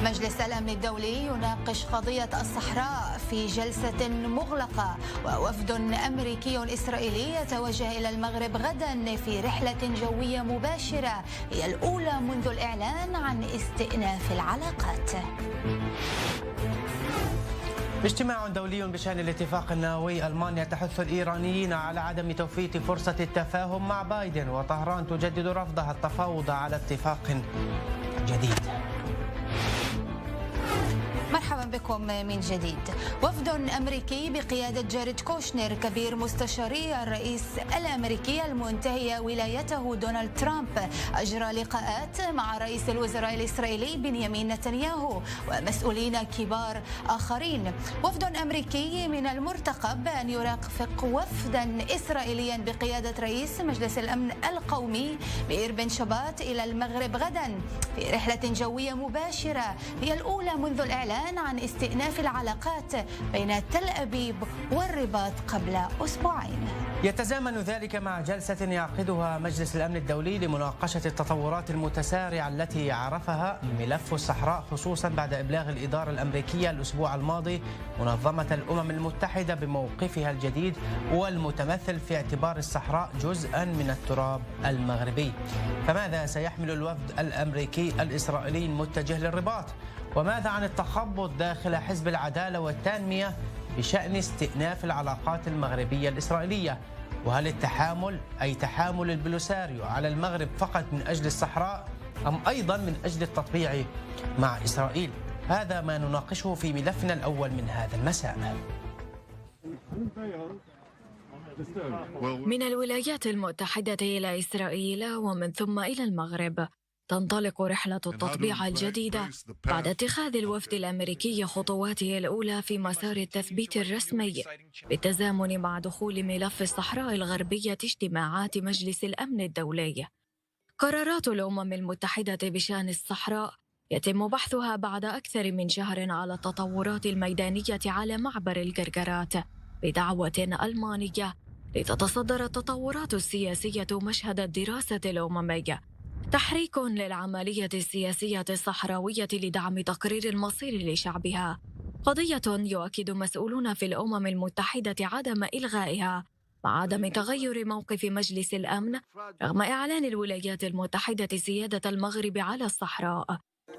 مجلس الأمن الدولي يناقش قضية الصحراء في جلسة مغلقة، ووفد أمريكي إسرائيلي يتوجه إلى المغرب غدا في رحلة جوية مباشرة هي الأولى منذ الإعلان عن استئناف العلاقات. اجتماع دولي بشأن الاتفاق النووي. ألمانيا تحث الإيرانيين على عدم تفويت فرصة التفاهم مع بايدن، وطهران تجدد رفضها التفاوض على اتفاق جديد. مرحبا بكم من جديد. وفد أمريكي بقيادة جاريد كوشنر كبير مستشاري الرئيس الأمريكي المنتهي ولايته دونالد ترامب أجرى لقاءات مع رئيس الوزراء الإسرائيلي بنيامين نتنياهو ومسؤولين كبار آخرين. وفد أمريكي من المرتقب أن يرافق وفدا إسرائيليا بقيادة رئيس مجلس الأمن القومي مير بن شبات إلى المغرب غدا في رحلة جوية مباشرة هي الأولى منذ الإعلان عن استئناف العلاقات بين تل أبيب والرباط قبل أسبوعين. يتزامن ذلك مع جلسة يعقدها مجلس الأمن الدولي لمناقشة التطورات المتسارعة التي عرفها ملف الصحراء، خصوصا بعد إبلاغ الإدارة الأمريكية الأسبوع الماضي منظمة الأمم المتحدة بموقفها الجديد والمتمثل في اعتبار الصحراء جزءا من التراب المغربي. فماذا سيحمل الوفد الأمريكي الإسرائيلي المتجه للرباط؟ وماذا عن التخبط داخل حزب العدالة والتنمية بشأن استئناف العلاقات المغربية الإسرائيلية؟ وهل التحامل أي تحامل البوليساريو على المغرب فقط من أجل الصحراء أم أيضا من أجل التطبيع مع إسرائيل؟ هذا ما نناقشه في ملفنا الأول من هذا المساء. من الولايات المتحدة إلى إسرائيل ومن ثم إلى المغرب تنطلق رحلة التطبيع الجديدة بعد اتخاذ الوفد الأمريكي خطواته الأولى في مسار التثبيت الرسمي بالتزامن مع دخول ملف الصحراء الغربية اجتماعات مجلس الأمن الدولي. قرارات الأمم المتحدة بشأن الصحراء يتم بحثها بعد أكثر من شهر على التطورات الميدانية على معبر الجرجرات بدعوة ألمانية لتتصدر التطورات السياسية مشهد الدراسة الأممية، تحريك للعملية السياسية الصحراوية لدعم تقرير المصير لشعبها، قضية يؤكد مسؤولون في الأمم المتحدة عدم إلغائها مع عدم تغير موقف مجلس الأمن رغم إعلان الولايات المتحدة سيادة المغرب على الصحراء،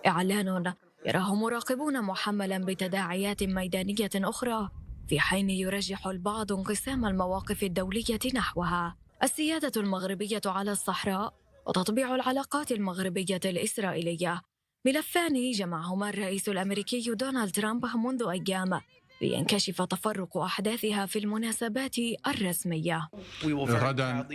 إعلان يراه مراقبون محملا بتداعيات ميدانية أخرى، في حين يرجح البعض انقسام المواقف الدولية نحوها. السيادة المغربية على الصحراء وتطبيع العلاقات المغربية الإسرائيلية ملفان جمعهما الرئيس الأمريكي دونالد ترامب منذ أيام لينكشف تفرق أحداثها في المناسبات الرسمية. غدا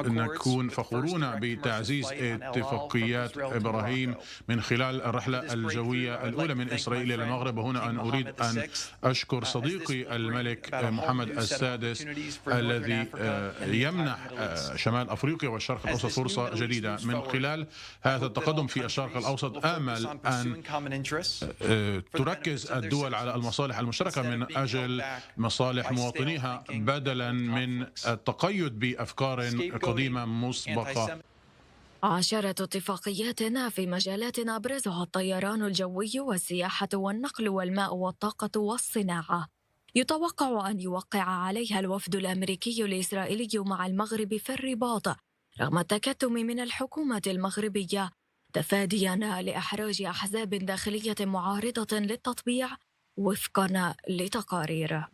سنكون فخورون بتعزيز اتفاقيات إبراهيم من خلال الرحلة الجوية الأولى من إسرائيل إلى المغرب. وهنا أريد أن أشكر صديقي الملك محمد السادس الذي يمنح شمال أفريقيا والشرق الأوسط فرصة جديدة. من خلال هذا التقدم في الشرق الأوسط آمل أن تركز الدول على المصالح المشتركة من أجل مصالح مواطنيها بدلا من التقيد بأفكار قديمة مسبقة. عشرة اتفاقيات في مجالات أبرزها الطيران الجوي والسياحة والنقل والماء والطاقة والصناعة يتوقع أن يوقع عليها الوفد الأمريكي الإسرائيلي مع المغرب في الرباط رغم التكتم من الحكومة المغربية تفاديا لإحراج أحزاب داخلية معارضة للتطبيع وفقا لتقارير.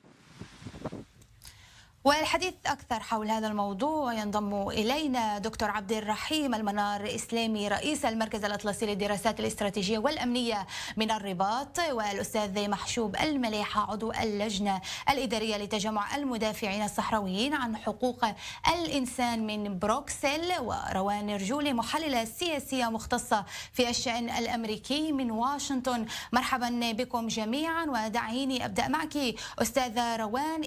والحديث أكثر حول هذا الموضوع ينضم إلينا دكتور عبد الرحيم المنار إسلامي رئيس المركز الأطلسي للدراسات الاستراتيجية والأمنية من الرباط، والأستاذ محشوب المليحة عضو اللجنة الإدارية لتجمع المدافعين الصحراويين عن حقوق الإنسان من بروكسل، وروان رجولي محللة سياسية مختصة في الشأن الأمريكي من واشنطن. مرحبا بكم جميعا، ودعيني أبدأ معك أستاذة روان.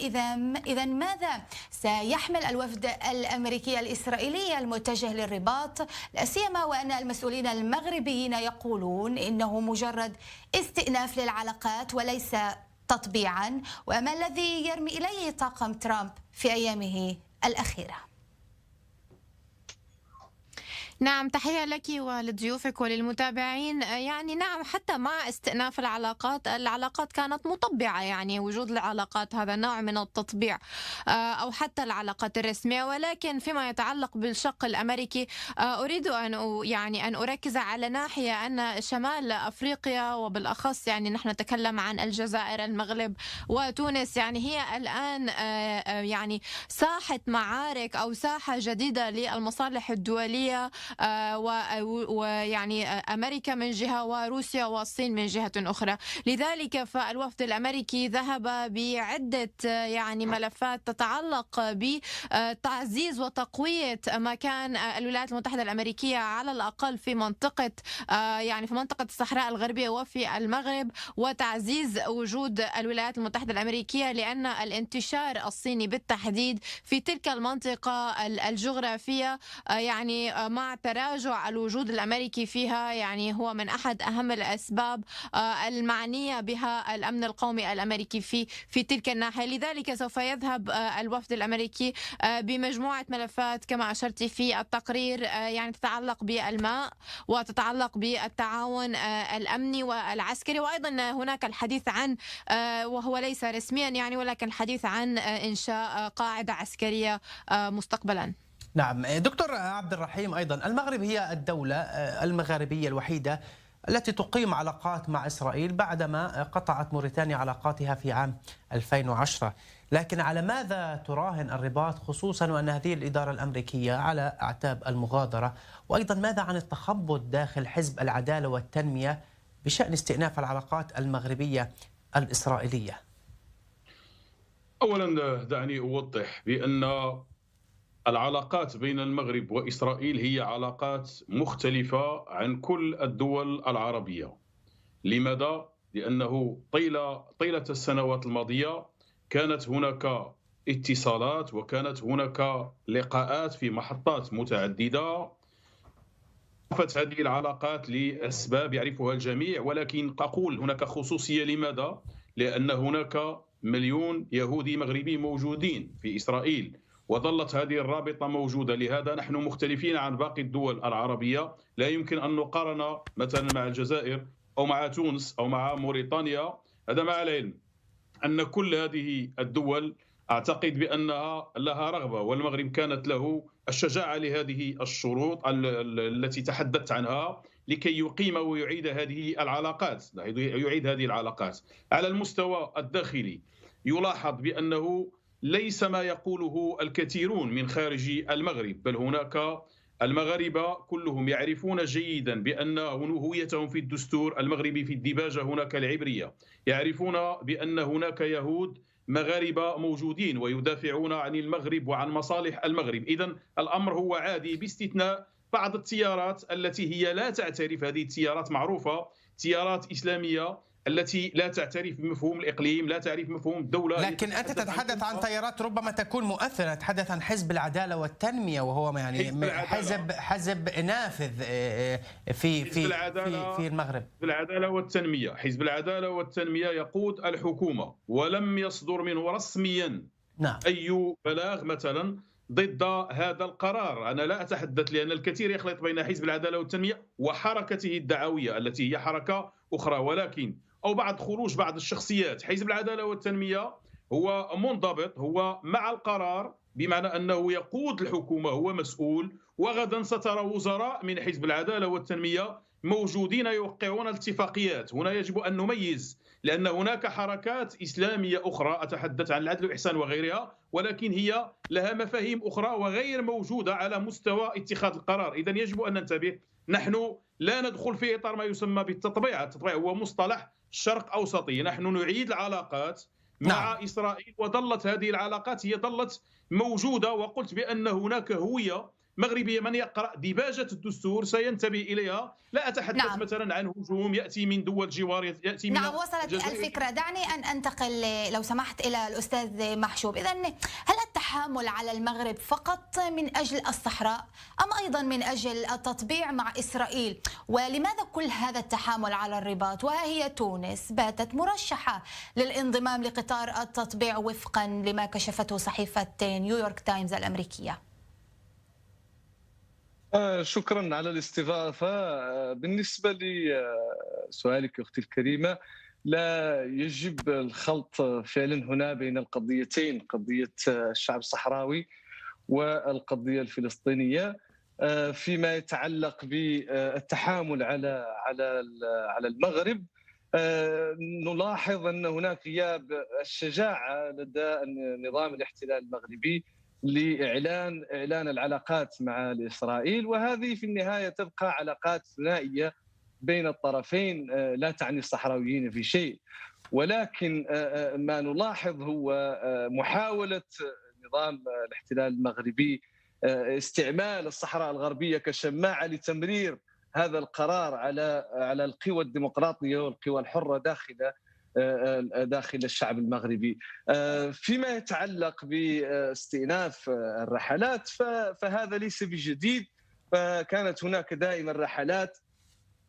إذا ماذا سيحمل الوفد الأمريكي الإسرائيلي المتجه للرباط، لا سيما وأن المسؤولين المغربيين يقولون إنه مجرد استئناف للعلاقات وليس تطبيعا، وما الذي يرمي إليه طاقم ترامب في أيامه الأخيرة؟ نعم، تحية لك ولضيوفك وللمتابعين. يعني نعم، حتى مع استئناف العلاقات كانت مطبعة، يعني وجود العلاقات هذا نوع من التطبيع، أو حتى العلاقات الرسمية. ولكن فيما يتعلق بالشق الأمريكي، أريد أن أركز على ناحية أن شمال أفريقيا وبالأخص يعني نحن نتكلم عن الجزائر، المغرب وتونس، يعني هي الآن يعني ساحة معارك أو ساحة جديدة للمصالح الدولية، ويعني أمريكا من جهة وروسيا والصين من جهة أخرى. لذلك فالوفد الأمريكي ذهب بعدة يعني ملفات تتعلق بتعزيز وتقوية مكان الولايات المتحدة الأمريكية على الأقل في منطقة في منطقة الصحراء الغربية وفي المغرب، وتعزيز وجود الولايات المتحدة الأمريكية، لأن الانتشار الصيني بالتحديد في تلك المنطقة الجغرافية يعني مع تراجع الوجود الأمريكي فيها يعني هو من أحد أهم الأسباب المعنية بها الأمن القومي الأمريكي في تلك الناحية. لذلك سوف يذهب الوفد الأمريكي بمجموعة ملفات كما أشرت في التقرير، يعني تتعلق بالماء وتتعلق بالتعاون الأمني والعسكري، وأيضا هناك الحديث عن وهو ليس رسميا يعني ولكن الحديث عن إنشاء قاعدة عسكرية مستقبلا. نعم دكتور عبد الرحيم، أيضا المغرب هي الدولة المغاربية الوحيدة التي تقيم علاقات مع إسرائيل بعدما قطعت موريتانيا علاقاتها في عام 2010. لكن على ماذا تراهن الرباط، خصوصا وأن هذه الإدارة الأمريكية على أعتاب المغادرة؟ وأيضا ماذا عن التخبط داخل حزب العدالة والتنمية بشأن استئناف العلاقات المغربية الإسرائيلية؟ أولا دعني أوضح بأن العلاقات بين المغرب وإسرائيل هي علاقات مختلفة عن كل الدول العربية. لماذا؟ لأنه طيلة السنوات الماضية كانت هناك اتصالات وكانت هناك لقاءات في محطات متعددة. وقفت هذه العلاقات لأسباب يعرفها الجميع، ولكن أقول هناك خصوصية. لماذا؟ لأن هناك مليون يهودي مغربي موجودين في إسرائيل، وظلت هذه الرابطة موجودة. لهذا نحن مختلفين عن باقي الدول العربية. لا يمكن أن نقارن مثلا مع الجزائر أو مع تونس أو مع موريتانيا. هذا مع العلم أن كل هذه الدول أعتقد بأنها لها رغبة، والمغرب كانت له الشجاعة لهذه الشروط التي تحدثت عنها لكي يقيم ويعيد هذه العلاقات. يعيد هذه العلاقات على المستوى الداخلي. يلاحظ بأنه ليس ما يقوله الكثيرون من خارج المغرب، بل هناك المغاربة كلهم يعرفون جيدا بأن هويتهم في الدستور المغربي في الديباجة هناك العبرية. يعرفون بأن هناك يهود مغاربة موجودين ويدافعون عن المغرب وعن مصالح المغرب. إذن الأمر هو عادي، باستثناء بعض التيارات التي هي لا تعترف. هذه التيارات معروفة، تيارات إسلامية التي لا تعترف بمفهوم الإقليم، لا تعرف مفهوم الدولة. لكن أنت تتحدث عن تيارات ربما تكون مؤثرة، تتحدث عن حزب العدالة والتنمية، وهو يعني حزب نافذ في المغرب. حزب العدالة والتنمية، حزب العدالة والتنمية يقود الحكومة، ولم يصدر منه رسميا أي بلاغ مثلا ضد هذا القرار. أنا لا أتحدث، لأن الكثير يخلط بين حزب العدالة والتنمية وحركته الدعوية التي هي حركة أخرى، ولكن أو بعد خروج بعض الشخصيات. حزب العدالة والتنمية هو منضبط، هو مع القرار، بمعنى أنه يقود الحكومة، هو مسؤول. وغدا سترى وزراء من حزب العدالة والتنمية موجودين يوقعون الاتفاقيات. هنا يجب أن نميز، لأن هناك حركات إسلامية أخرى، أتحدث عن العدل والإحسان وغيرها، ولكن هي لها مفاهيم أخرى وغير موجودة على مستوى اتخاذ القرار. إذن يجب أن ننتبه. نحن لا ندخل في إطار ما يسمى بالتطبيع. التطبيع هو مصطلح شرق أوسطي. نحن نعيد العلاقات مع إسرائيل، وظلت هذه العلاقات هي ظلت موجودة. وقلت بأن هناك هوية مغربية. من يقرأ ديباجة الدستور سينتبه إليها. لا أتحدث مثلا عن هجوم يأتي من دول جوار، يأتي من وصلت الفكرة. دعني أن أنتقل لو سمحت إلى الأستاذ محشوب. إذن هل التحامل على المغرب فقط من أجل الصحراء أم أيضا من أجل التطبيع مع إسرائيل؟ ولماذا كل هذا التحامل على الرباط وها هي تونس باتت مرشحة للانضمام لقطار التطبيع وفقا لما كشفته صحيفة نيويورك تايمز الأمريكية؟ شكرا على الاستضافة. بالنسبة لسؤالك أختي الكريمة، لا يجب الخلط فعلا هنا بين القضيتين، قضية الشعب الصحراوي والقضية الفلسطينية. فيما يتعلق بالتحامل على المغرب، نلاحظ أن هناك غياب الشجاعة لدى نظام الاحتلال المغربي لإعلان العلاقات مع إسرائيل، وهذه في النهاية تبقى علاقات ثنائية بين الطرفين لا تعني الصحراويين في شيء. ولكن ما نلاحظ هو محاولة نظام الاحتلال المغربي استعمال الصحراء الغربية كشماعة لتمرير هذا القرار على القوى الديمقراطية والقوى الحرة داخل الشعب المغربي. فيما يتعلق باستئناف الرحلات فهذا ليس بجديد، فكانت هناك دائما رحلات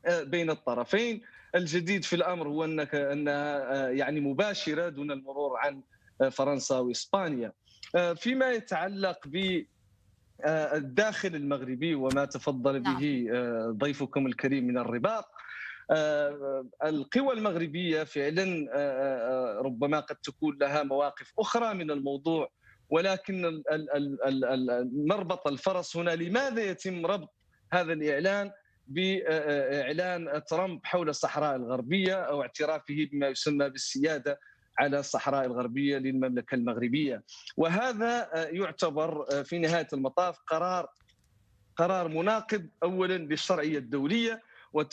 بين الطرفين. الجديد في الامر هو انها يعني مباشره دون المرور عن فرنسا واسبانيا. فيما يتعلق بالداخل المغربي وما تفضل به ضيفكم الكريم من الرباط، القوى المغربية فعلا ربما قد تكون لها مواقف أخرى من الموضوع، ولكن مربط الفرس هنا لماذا يتم ربط هذا الإعلان بإعلان ترامب حول الصحراء الغربية أو اعترافه بما يسمى بالسيادة على الصحراء الغربية للمملكة المغربية. وهذا يعتبر في نهاية المطاف قرار مناقض أولا للشرعية الدولية،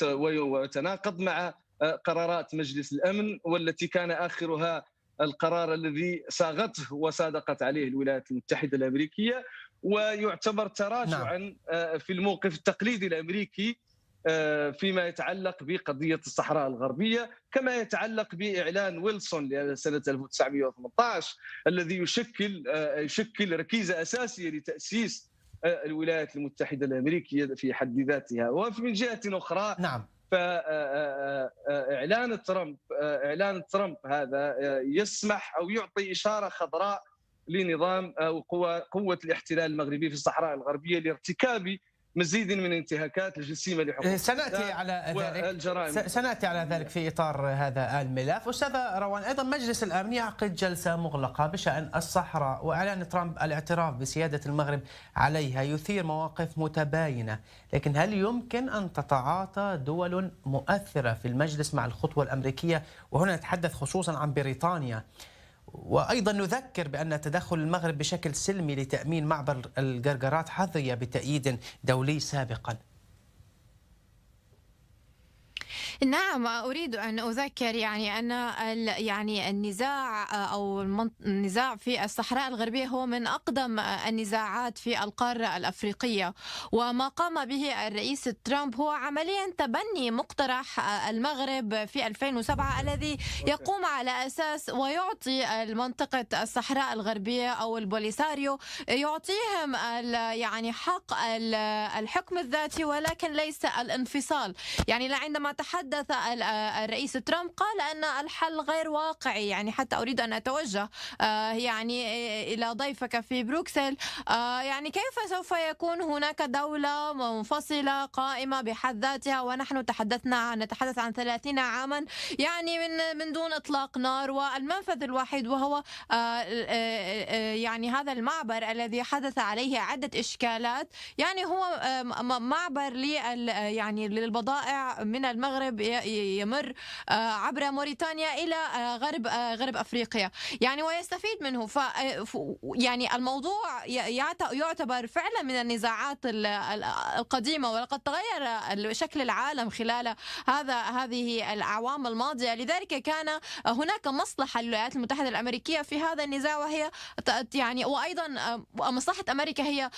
ويتناقض مع قرارات مجلس الأمن، والتي كان آخرها القرار الذي صاغته وصادقت عليه الولايات المتحدة الأمريكية، ويعتبر تراجعا في الموقف التقليدي الأمريكي فيما يتعلق بقضية الصحراء الغربية، كما يتعلق بإعلان ويلسون لسنة 1918 الذي يشكل ركيزة أساسية لتأسيس الولايات المتحدة الأمريكية في حد ذاتها. ومن جهة أخرى فإعلان ترامب هذا يسمح أو يعطي إشارة خضراء لنظام أو قوة الاحتلال المغربي في الصحراء الغربية لارتكاب مزيد من انتهاكات الجسيمة لحقوق سنأتي على ذلك في إطار هذا الملف. أستاذة روان، أيضا مجلس الأمن يعقد جلسة مغلقة بشأن الصحراء، وإعلان ترامب الاعتراف بسيادة المغرب عليها يثير مواقف متباينة، لكن هل يمكن أن تتعاطى دول مؤثرة في المجلس مع الخطوة الأمريكية؟ وهنا نتحدث خصوصا عن بريطانيا. وأيضا نذكر بأن تدخل المغرب بشكل سلمي لتأمين معبر القرقرات حظي بتأييد دولي سابقا. نعم، أريد أن أذكر أن النزاع أو النزاع في الصحراء الغربية هو من أقدم النزاعات في القارة الأفريقية، وما قام به الرئيس ترامب هو عمليا تبني مقترح المغرب في 2007 الذي يقوم على أساس ويعطي المنطقة الصحراء الغربية أو البوليساريو يعطيهم حق الحكم الذاتي ولكن ليس الانفصال. عندما تحدث الرئيس ترامب قال أن الحل غير واقعي. حتى أريد أن أتوجه إلى ضيفك في بروكسل، كيف سوف يكون هناك دولة منفصلة قائمة بحد ذاتها ونحن نتحدث عن 30 عاما من دون إطلاق نار، والمنفذ الوحيد وهو هذا المعبر الذي حدث عليه عدة إشكالات، هو معبر للبضائع من المغرب يمر عبر موريتانيا إلى غرب أفريقيا ويستفيد منه. الموضوع يعتبر فعلا من النزاعات القديمة، ولقد تغير شكل العالم خلال هذه الأعوام الماضية. لذلك كان هناك مصلحة للولايات المتحدة الأمريكية في هذا النزاع، وهي وأيضا مصلحة أمريكا هي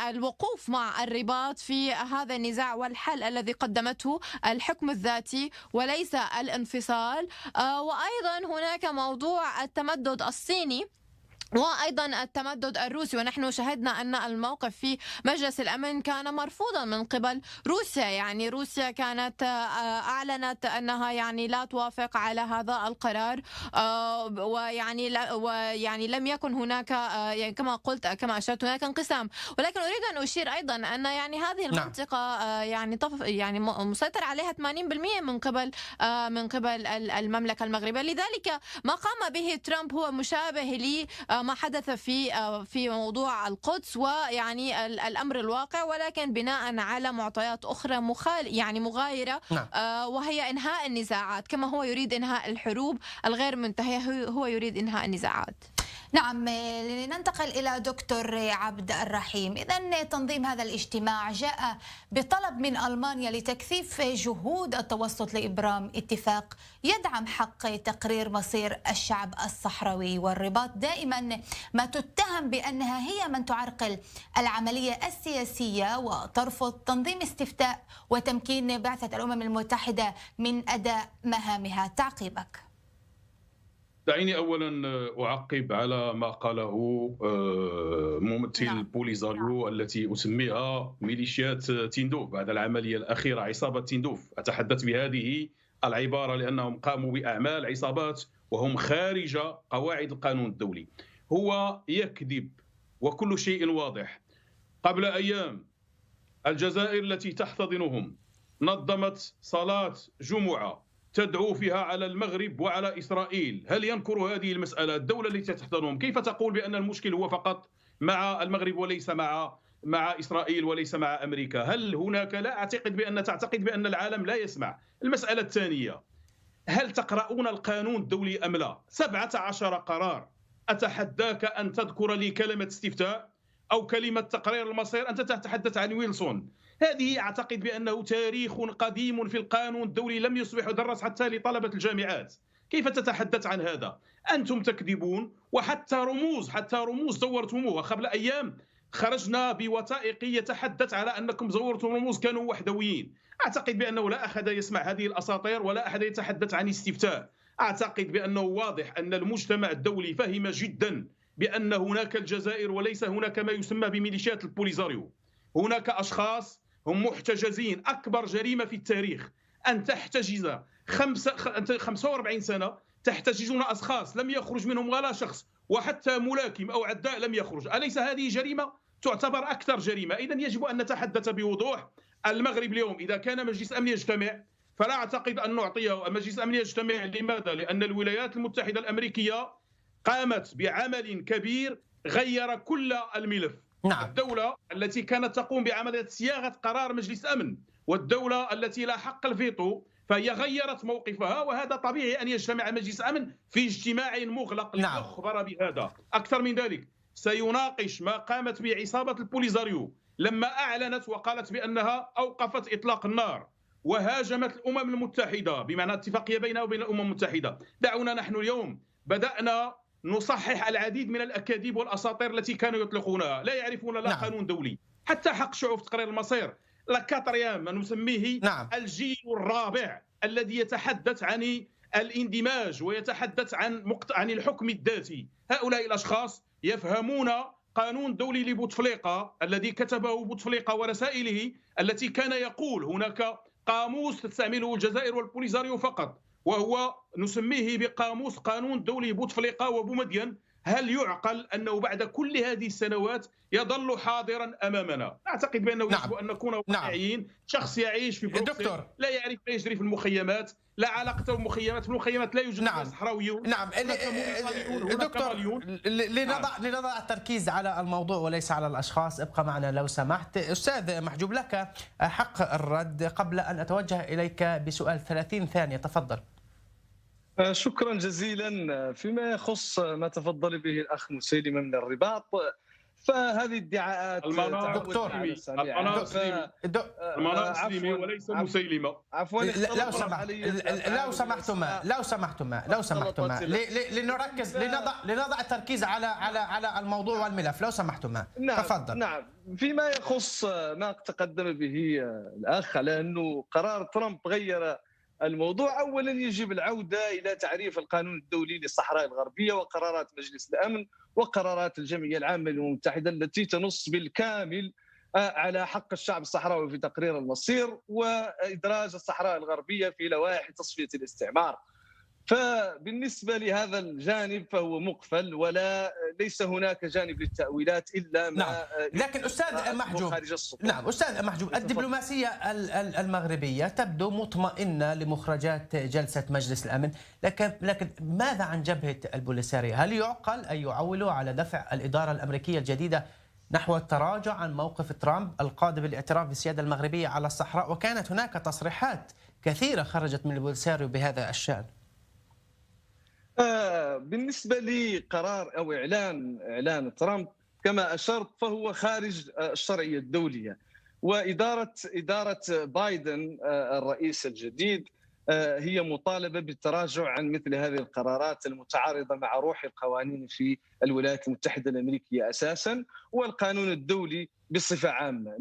الوقوف مع الرباط في هذا النزاع والحل الذي قدمته الحكم الذاتي وليس الانفصال. وأيضا هناك موضوع التمدد الصيني وأيضا التمدد الروسي. ونحن شهدنا أن الموقف في مجلس الأمن كان مرفوضا من قبل روسيا. يعني روسيا كانت أعلنت أنها يعني لا توافق على هذا القرار، ويعني لم يكن هناك يعني كما قلت كما أشرت هناك انقسام. ولكن أريد أن أشير أيضا أن يعني هذه المنطقة يعني مسيطر عليها 80% من قبل المملكة المغربية. لذلك ما قام به ترامب هو مشابه لي ما حدث في موضوع القدس ويعني الأمر الواقع، ولكن بناء على معطيات أخرى مغايرة، وهي إنهاء النزاعات. كما هو يريد إنهاء الحروب الغير منتهية، هو يريد إنهاء النزاعات. نعم، لننتقل إلى دكتور عبد الرحيم. إذن تنظيم هذا الاجتماع جاء بطلب من ألمانيا لتكثيف جهود التوسط لإبرام اتفاق يدعم حق تقرير مصير الشعب الصحراوي، والرباط دائما ما تتهم بأنها هي من تعرقل العملية السياسية وترفض تنظيم استفتاء وتمكين بعثة الأمم المتحدة من أداء مهامها. تعقيبك؟ دعيني أولا أعقب على ما قاله ممثل بوليزاريو التي أسميها ميليشيات تندوف بعد العملية الأخيرة، عصابة تندوف. أتحدث بهذه العبارة لأنهم قاموا بأعمال عصابات وهم خارج قواعد القانون الدولي. هو يكذب وكل شيء واضح. قبل أيام الجزائر التي تحتضنهم نظمت صلاة جمعة تدعو فيها على المغرب وعلى إسرائيل. هل ينكر هذه المسألة الدولة التي تحتضنهم؟ كيف تقول بأن المشكل هو فقط مع المغرب وليس مع إسرائيل وليس مع أمريكا؟ هل هناك، لا أعتقد بأن تعتقد بأن العالم لا يسمع. المسألة الثانية، هل تقرؤون القانون الدولي أم لا؟ 17 قرار. أتحداك أن تذكر لي كلمة استفتاء أو كلمة تقرير المصير. أنت تتحدث عن ويلسون. هذه أعتقد بأنه تاريخ قديم في القانون الدولي لم يصبح يدرس حتى لطلبة الجامعات. كيف تتحدث عن هذا؟ أنتم تكذبون، وحتى رموز زورتموها. قبل أيام خرجنا بوثائق يتحدث على أنكم زورتم رموز كانوا وحدويين. أعتقد بأنه لا أحد يسمع هذه الأساطير ولا أحد يتحدث عن استفتاء. أعتقد بأنه واضح أن المجتمع الدولي فهم جدا بأن هناك الجزائر وليس هناك ما يسمى بميليشيات البوليزاريو. هناك أشخاص هم محتجزين. أكبر جريمة في التاريخ أن تحتجز 45 سنة تحتجزون أشخاص لم يخرج منهم ولا شخص، وحتى ملاكم أو عداء لم يخرج. أليس هذه جريمة؟ تعتبر أكثر جريمة. إذن يجب أن نتحدث بوضوح. المغرب اليوم إذا كان مجلس أمن يجتمع، فلا أعتقد أن نعطيه مجلس أمن يجتمع. لماذا؟ لأن الولايات المتحدة الأمريكية قامت بعمل كبير غير كل الملف. نعم. الدولة التي كانت تقوم بعملية صياغة قرار مجلس أمن والدولة التي لا حق الفيتو فهي غيرت موقفها، وهذا طبيعي أن يجتمع مجلس أمن في اجتماع مغلق ليخبر بهذا. أكثر من ذلك، سيناقش ما قامت به عصابة البوليزاريو لما أعلنت وقالت بأنها أوقفت إطلاق النار وهاجمت الأمم المتحدة، بمعنى اتفاقية بينها وبين الأمم المتحدة. دعونا نحن اليوم بدأنا نصحح العديد من الأكاذيب والأساطير التي كانوا يطلقونها. لا يعرفون لا قانون دولي حتى حق شعوب تقرير المصير. لاكاتريام نسميه الجيل الرابع الذي يتحدث عن الاندماج ويتحدث عن الحكم الذاتي. هؤلاء الأشخاص يفهمون قانون دولي لبوتفليقة الذي كتبه بوتفليقة ورسائله التي كان يقول هناك قاموس تستعمله الجزائر والبوليزاريو فقط، وهو نسميه بقاموس قانون دولي بوتفليقة وبومدين. هل يعقل أنه بعد كل هذه السنوات يظل حاضرا أمامنا؟ أعتقد بأنه يجب أن نكون واقعيين. شخص يعيش في بروكسل لا يعرف ما يجري في المخيمات، لا علاقة بالمخيمات. في المخيمات لا يوجد صحراويون. دكتور، لنضع التركيز على الموضوع وليس على الأشخاص. ابقى معنا لو سمحت. أستاذ محجوب، لك حق الرد قبل أن أتوجه إليك بسؤال 30 ثانية. تفضل. شكرا جزيلا. فيما يخص ما تفضل به الأخ مسيلمة من الرباط، فهذه ادعاءات دكتور المنار سليمي وليس مسيلمة. عفوا، لو سمحتما لنركز، لنضع التركيز على الموضوع والملف، لو سمحتما. تفضل. نعم، فيما يخص ما تقدم به الأخ على أنه قرار ترامب غير الموضوع. أولا يجب العودة إلى تعريف القانون الدولي للصحراء الغربية وقرارات مجلس الأمن وقرارات الجمعية العامة للأمم المتحدة التي تنص بالكامل على حق الشعب الصحراوي في تقرير المصير وإدراج الصحراء الغربية في لوائح تصفية الاستعمار. فبالنسبة لهذا الجانب فهو مقفل ولا ليس هناك جانب للتأويلات إلا ما نعم. لكن أستاذ محجوب، نعم أستاذ محجوب، الدبلوماسية المغربية تبدو مطمئنة لمخرجات جلسة مجلس الأمن، لكن ماذا عن جبهة البوليساريو؟ هل يعقل أن يعولوا على دفع الإدارة الأمريكية الجديدة نحو التراجع عن موقف ترامب القادم بالاعتراف بالسيادة المغربية على الصحراء؟ وكانت هناك تصريحات كثيرة خرجت من البوليساريو بهذا الشأن. بالنسبة لقرار أو إعلان ترامب كما أشرت فهو خارج الشرعية الدولية، وإدارة بايدن الرئيس الجديد هي مطالبة بالتراجع عن مثل هذه القرارات المتعارضة مع روح القوانين في الولايات المتحدة الأمريكية أساسا والقانون الدولي بصفة عامة.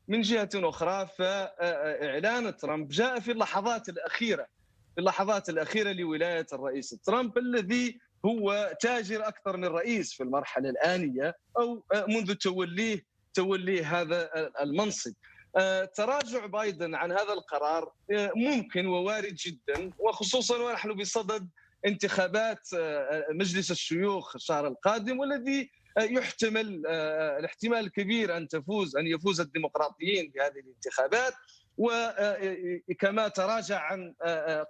من جهة أخرى فإعلان ترامب جاء في اللحظات الأخيرة لولاية الرئيس ترامب الذي هو تاجر أكثر من رئيس في المرحلة الآنية أو منذ توليه هذا المنصب. تراجع بايدن عن هذا القرار ممكن ووارد جدا، وخصوصا ونحن بصدد انتخابات مجلس الشيوخ الشهر القادم، والذي يحتمل الاحتمال الكبير أن يفوز الديمقراطيين بهذه الانتخابات. وكما تراجع عن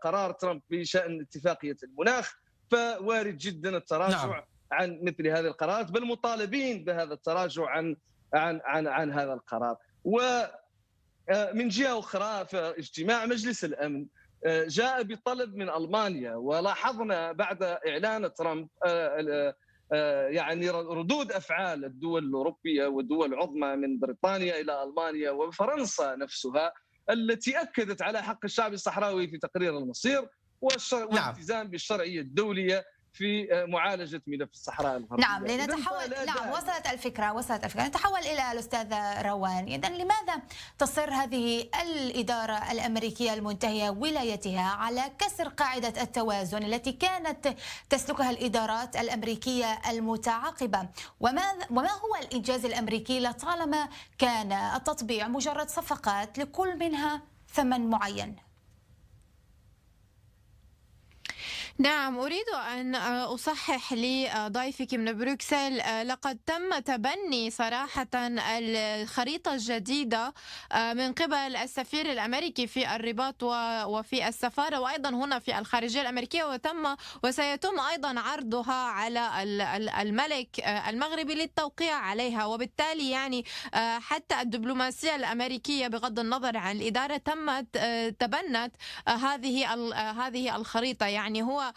قرار ترامب بشأن اتفاقية المناخ فوارد جدا التراجع عن مثل هذه القرارات، بل مطالبين بهذا التراجع عن هذا القرار. ومن جهة أخرى فاجتماع مجلس الأمن جاء بطلب من ألمانيا، ولاحظنا بعد إعلان ترامب يعني ردود أفعال الدول الأوروبية والدول العظمى من بريطانيا إلى ألمانيا وفرنسا نفسها التي أكدت على حق الشعب الصحراوي في تقرير المصير والالتزام بالشرعية الدولية في معالجة ملف الصحراء الغربية. نعم، وصلت الفكرة. نتحول إلى الأستاذ روان. إذن لماذا تصر هذه الإدارة الأمريكية المنتهية ولايتها على كسر قاعدة التوازن التي كانت تسلكها الإدارات الأمريكية المتعاقبة؟ وما هو الإنجاز الأمريكي لطالما كان التطبيع مجرد صفقات لكل منها ثمن معين؟ نعم، أريد أن أصحح لضيفك من بروكسل. لقد تم تبني صراحة الخريطة الجديدة من قبل السفير الأمريكي في الرباط وفي السفارة وأيضا هنا في الخارجية الأمريكية، وسيتم أيضا عرضها على الملك المغربي للتوقيع عليها. وبالتالي يعني حتى الدبلوماسية الأمريكية بغض النظر عن الإدارة تبنت هذه الخريطة. يعني هو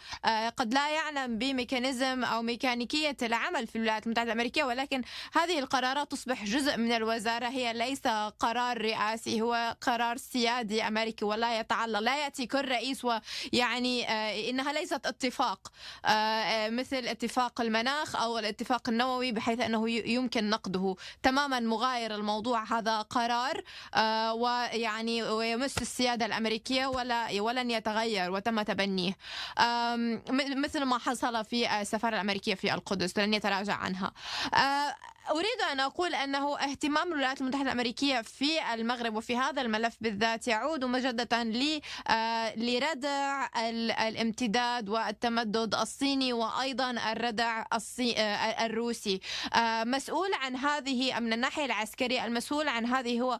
قد لا يعلم بميكانيزم أو ميكانيكية العمل في الولايات المتحدة الأمريكية، ولكن هذه القرارات تصبح جزء من الوزارة، هي ليس قرار رئاسي، هو قرار سيادي أمريكي ولا لا يأتي كل رئيس. ويعني إنها ليست اتفاق مثل اتفاق المناخ أو الاتفاق النووي بحيث أنه يمكن نقده، تماما مغاير الموضوع. هذا قرار ويعني ويمس السيادة الأمريكية ولن يتغير وتم تبنيه، مثل ما حصل في السفارة الأمريكية في القدس، لن يتراجع عنها. أريد أن أقول أنه اهتمام الولايات المتحدة الأمريكية في المغرب وفي هذا الملف بالذات يعود مجددا لردع الامتداد والتمدد الصيني وأيضا الردع الروسي. مسؤول عن هذه من الناحية العسكرية، المسؤول عن هذه هو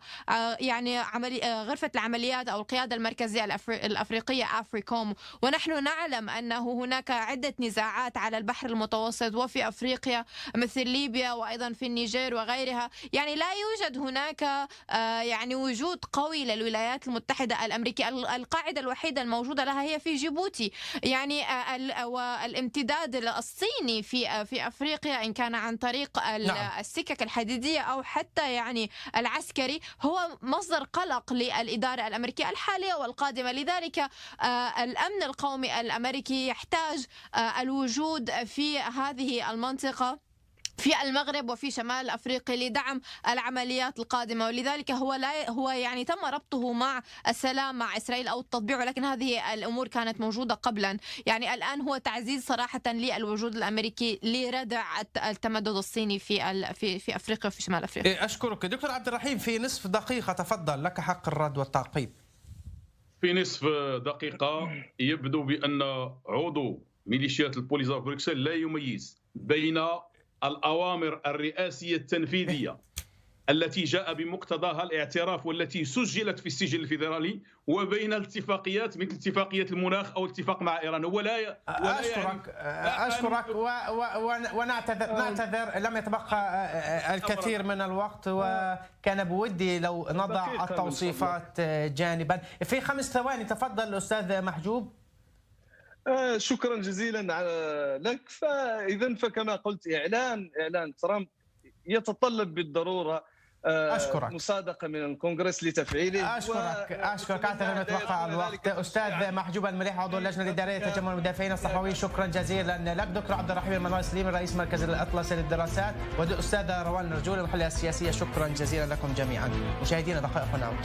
يعني غرفة العمليات أو القيادة المركزية الأفريقية أفريكوم. ونحن نعلم أنه هناك عدة نزاعات على البحر المتوسط وفي أفريقيا مثل ليبيا وأيضا في النيجر وغيرها. يعني لا يوجد هناك يعني وجود قوي للولايات المتحدة الأمريكية. القاعدة الوحيدة الموجودة لها هي في جيبوتي. يعني والامتداد الصيني في أفريقيا إن كان عن طريق السكك الحديدية أو حتى يعني العسكري هو مصدر قلق للإدارة الأمريكية الحالية والقادمة. لذلك الأمن القومي الأمريكي يحتاج الوجود في هذه المنطقة في المغرب وفي شمال افريقيا لدعم العمليات القادمه، ولذلك هو يعني تم ربطه مع السلام مع اسرائيل او التطبيع، ولكن هذه الامور كانت موجوده قبلا. يعني الان هو تعزيز صراحه للوجود الامريكي لردع التمدد الصيني في افريقيا وفي شمال افريقيا. اشكرك دكتور عبد الرحيم، في نصف دقيقه تفضل، لك حق الرد والتعقيب. في نصف دقيقه، يبدو بان عضو ميليشيات البوليزار بروكسل لا يميز بين الأوامر الرئاسية التنفيذية التي جاء بمقتضاها الاعتراف والتي سجلت في السجل الفيدرالي وبين الاتفاقيات مثل اتفاقية المناخ أو اتفاق مع إيران. هو لا أشكرك ونعتذر، لم يتبقى الكثير من الوقت، وكان بودي لو نضع التوصيفات جانبا. في 5 ثواني تفضل أستاذ محجوب. شكرا جزيلا لك. فاذا فكما قلت اعلان ترامب يتطلب بالضروره مصادقه من الكونغرس لتفعيله. اشكرك اعتذر متوقع الوقت. استاذ محجوب المليح، عضو اللجنه الاداريه لتجمع المدافعين الصحويين، شكرا جزيلا لك. دكتور عبد الرحيم المنار الاسلامي رئيس مركز الاطلسي للدراسات، والاستاذه روان نرجول المحلله السياسيه، شكرا جزيلا لكم جميعا. مشاهدينا دقائق ونعود.